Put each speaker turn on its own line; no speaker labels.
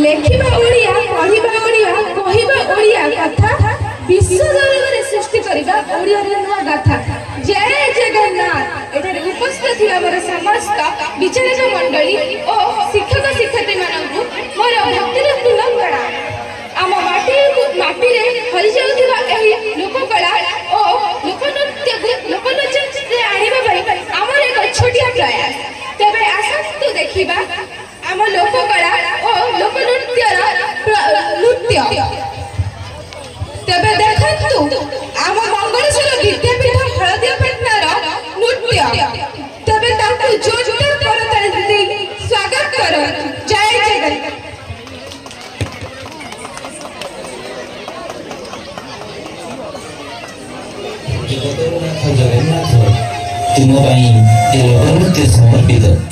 लेखिबा ओडिया पढ़िबा ओडिया कहिबा ओडिया कथा विश्व दरबार सृष्टि करिबा ओडिया रे नुआ गाथा। जय जगन्नाथ। एठारे उपस्थित थिबा मोर समस्त विचारक मंडली ओ शिक्षक शिक्षयित्री मानकु मोर भक्तिर प्रणाम प्रणाम। आम माटी रे हरि जाउथिबा एही लोककला ओ लोकनृत्य आनिबा पई हमर एक छोटिया प्रयास। तबे आसन्तु देखिबा आम लोककला ओ लोकनृत्यर नृत्य। तबे देखंतु आम मंगलेश्वर विद्यापीठ हळदियापटनार नृत्य। तबे ताकु जोरदार करताली दी स्वागत करंतु। जय जगन्नाथ।
जगन्नाथ तुम नृत्य समर्पित।